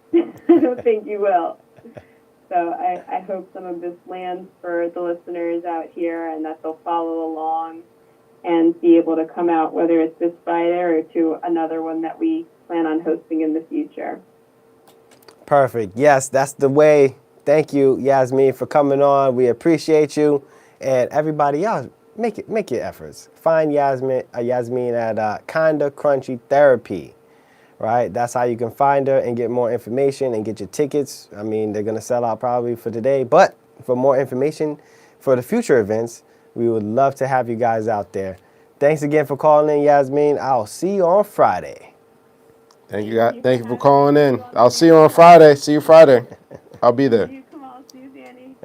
I don't think you will. So I hope some of this lands for the listeners out here and that they'll follow along and be able to come out, whether it's this Friday or to another one that we plan on hosting in the future. Perfect. Yes, that's the way. Thank you, Yasmeen, for coming on. We appreciate you. And everybody else, make your efforts. Find Yasmeen at Kinda Crunchy Therapy. Right? That's how you can find her and get more information and get your tickets. I mean, they're going to sell out probably for today, but for more information for the future events, we would love to have you guys out there. Thanks again for calling in, Yasmeen. I'll see you on Friday. Thank you, guys. Thank you for calling in. I'll see you on Friday. See you Friday. I'll be there. See you, Kamal. See you, Danny.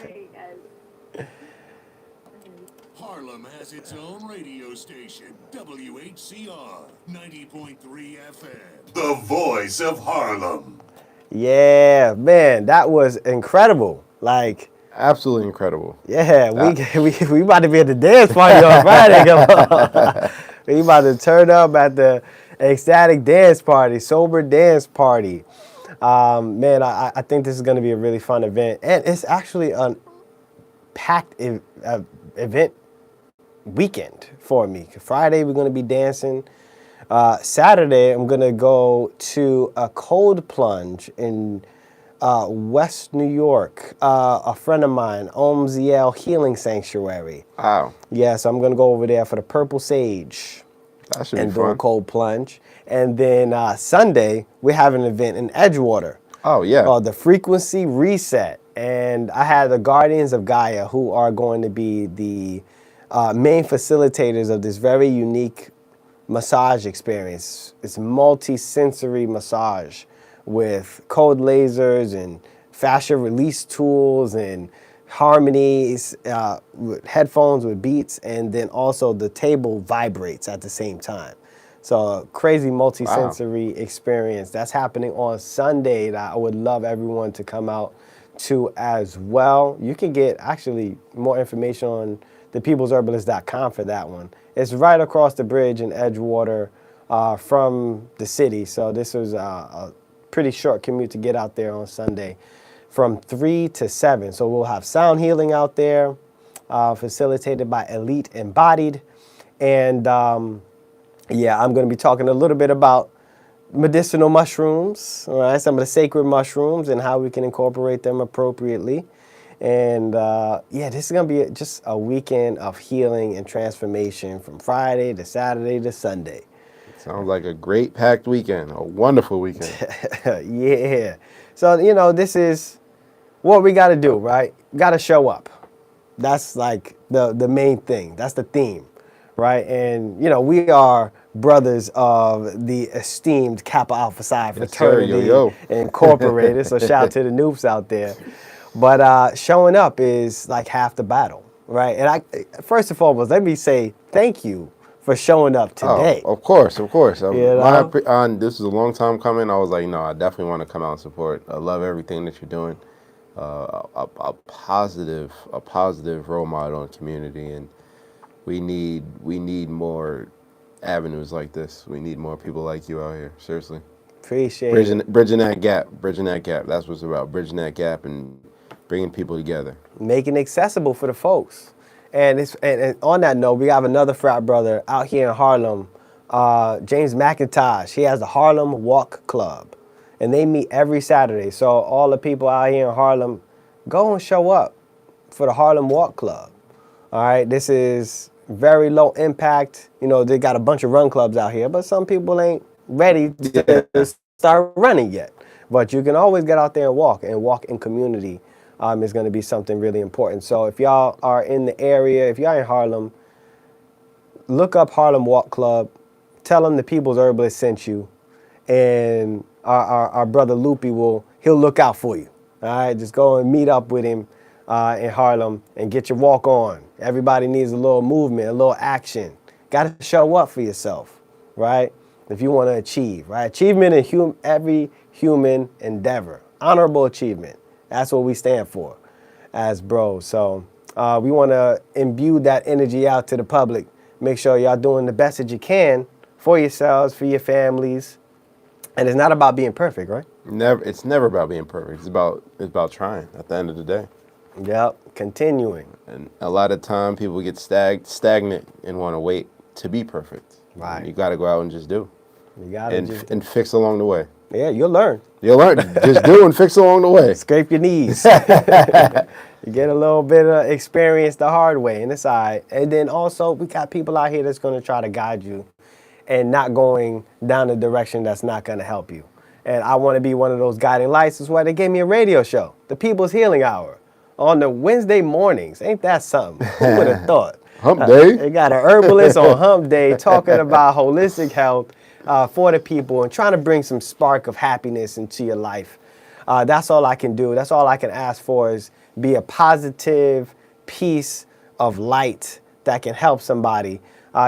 Great, guys. Harlem has its own radio station, WHCR 90.3 FM. The voice of Harlem. Yeah, man, that was incredible. Like, Absolutely incredible. yeah, we about to be at the dance party on Friday. Come on. We about to turn up at the ecstatic dance party, sober dance party. Man, I think this is going to be a really fun event. And it's actually a packed event weekend for me. Friday, we're going to be dancing. Saturday, I'm going to go to a cold plunge in West New York. A friend of mine, Omziel Healing Sanctuary. Wow. Yeah, so I'm going to go over there for the Purple Sage That should and be do a fun. cold plunge. And then Sunday, we have an event in Edgewater. Oh, yeah. The Frequency Reset. And I had the Guardians of Gaia, who are going to be the main facilitators of this very unique massage experience. It's multi-sensory massage with cold lasers and fascia release tools and harmonies, with headphones with beats, and then also the table vibrates at the same time. So a crazy multi-sensory experience. That's happening on Sunday that I would love everyone to come out to as well. You can get actually more information on thepeoplesherbalist.com for that one. It's right across the bridge in Edgewater from the city. So this was a pretty short commute to get out there on Sunday from 3 to 7. So we'll have sound healing out there, facilitated by Elite Embodied. And yeah, I'm going to be talking a little bit about medicinal mushrooms, all right, some of the sacred mushrooms and how we can incorporate them appropriately. And yeah, this is going to be just a weekend of healing and transformation from Friday to Saturday to Sunday. Sounds like a great packed weekend, a wonderful weekend. Yeah. So, you know, this is what we got to do, right? Got to show up. That's like the main thing. That's the theme, right? And, you know, we are brothers of the esteemed Kappa Alpha Psi fraternity yo. incorporated. So shout out to the noobs out there. But showing up is like half the battle, right? And first and foremost, let me say thank you for showing up today. Oh, of course. You know? This was a long time coming. I was like, no, I definitely want to come out and support. I love everything that you're doing. A positive role model in the community, and we need more avenues like this. We need more people like you out here. Seriously, Appreciate it. bridging that gap. That's what it's about. Bridging that gap and bringing people together. Making it accessible for the folks. And on that note, we have another frat brother out here in Harlem, James McIntosh. He has the Harlem Walk Club, and they meet every Saturday. So all the people out here in Harlem, go and show up for the Harlem Walk Club. All right, this is very low impact. You know, they got a bunch of run clubs out here, but some people ain't ready to start running yet. But you can always get out there and walk in community. Is going to be something really important. So if y'all are in the area, if y'all in Harlem, look up Harlem Walk Club. Tell them the People's Herbalist sent you, and our brother Loopy he'll look out for you. All right, just go and meet up with him in Harlem and get your walk on. Everybody needs a little movement, a little action. Got to show up for yourself, right? If you want to achieve, right? Achievement in every human endeavor. Honorable achievement. That's what we stand for as bros. So we want to imbue that energy out to the public. Make sure y'all doing the best that you can for yourselves, for your families. And it's not about being perfect, right? It's never about being perfect. It's about trying at the end of the day. Yep, continuing. And a lot of time people get stagnant and want to wait to be perfect. Right. And you got to go out and just do. You gotta and fix along the way. Yeah, you'll learn. You'll learn. Just do and fix along the way. Scrape your knees. You get a little bit of experience the hard way, and it's all right. And then also, we got people out here that's going to try to guide you and not going down the direction that's not going to help you. And I want to be one of those guiding lights. That's why they gave me a radio show, the People's Healing Hour, on the Wednesday mornings. Ain't that something? Who would have thought? Hump day. They got an herbalist on Hump Day talking about holistic health for the people and trying to bring some spark of happiness into your life. That's all I can do. That's all I can ask for is be a positive piece of light that can help somebody.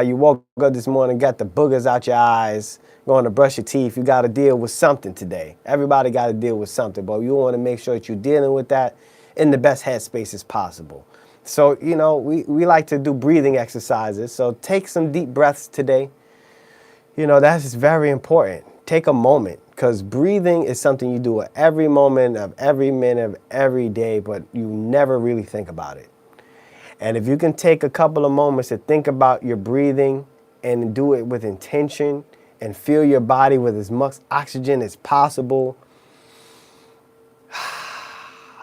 You woke up this morning, got the boogers out your eyes, going to brush your teeth. You got to deal with something today. Everybody got to deal with something, but you want to make sure that you're dealing with that in the best headspace as possible. So, you know, we like to do breathing exercises. So take some deep breaths today. You know, that's just very important. Take a moment, because breathing is something you do at every moment of every minute of every day, but you never really think about it. And if you can take a couple of moments to think about your breathing and do it with intention and fill your body with as much oxygen as possible,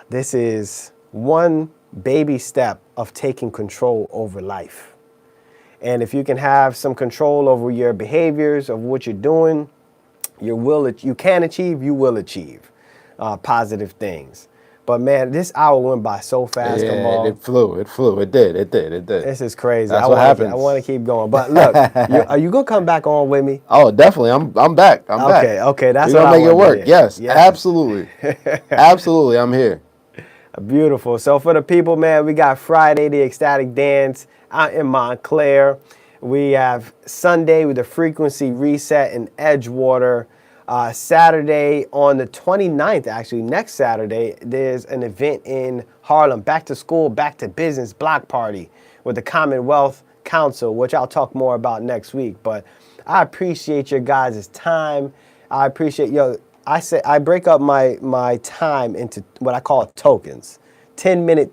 this is one baby step of taking control over life. And if you can have some control over your behaviors of what you're doing, you can achieve positive things. But man, this hour went by so fast, Kamal. It flew. It did. This is crazy. That's what happens. I want to keep going. But look, are you going to come back on with me? Oh, definitely. I'm back. I'm back. Okay. That's We're what gonna I make it want to work. hear. Yes, absolutely. Absolutely, I'm here. Beautiful. So for the people, man, we got Friday, the Ecstatic Dance out in Montclair. We have Sunday with the Frequency Reset in Edgewater. Saturday on the 29th, actually, next Saturday, there's an event in Harlem, back to school, back to business block party with the Commonwealth Council, which I'll talk more about next week. But I appreciate your guys' time. I appreciate, I break up my time into what I call tokens. 10-minute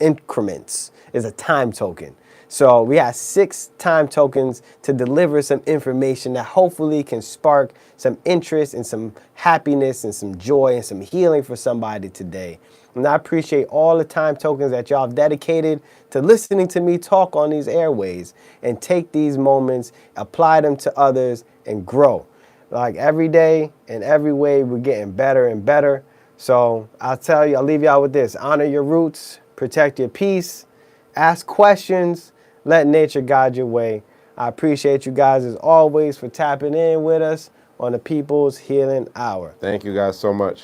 increments is a time token. So we have 6 time tokens to deliver some information that hopefully can spark some interest and some happiness and some joy and some healing for somebody today. And I appreciate all the time tokens that y'all have dedicated to listening to me talk on these airways, and take these moments, apply them to others, and grow. Like every day and every way, we're getting better and better. So I'll leave y'all with this. Honor your roots, protect your peace, ask questions, let nature guide your way. I appreciate you guys as always for tapping in with us on the People's Healing Hour. Thank you guys so much.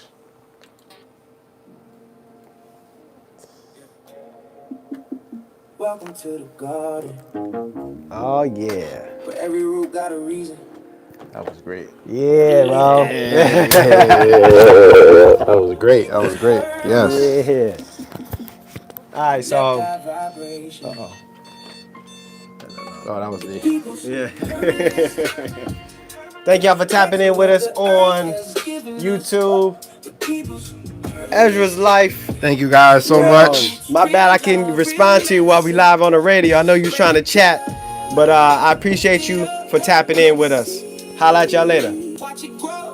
Welcome to the garden. Oh, yeah. For every root got a reason. That was great. Yeah, bro. That was great. Yes. Yeah. All right, so. Uh-oh. Oh, that was me. Yeah. Thank y'all for tapping in with us on YouTube. Ezra's Life. Thank you guys so much. My bad I couldn't respond to you while we live on the radio. I know you was trying to chat, but I appreciate you for tapping in with us. Holla at y'all later. Watch it grow.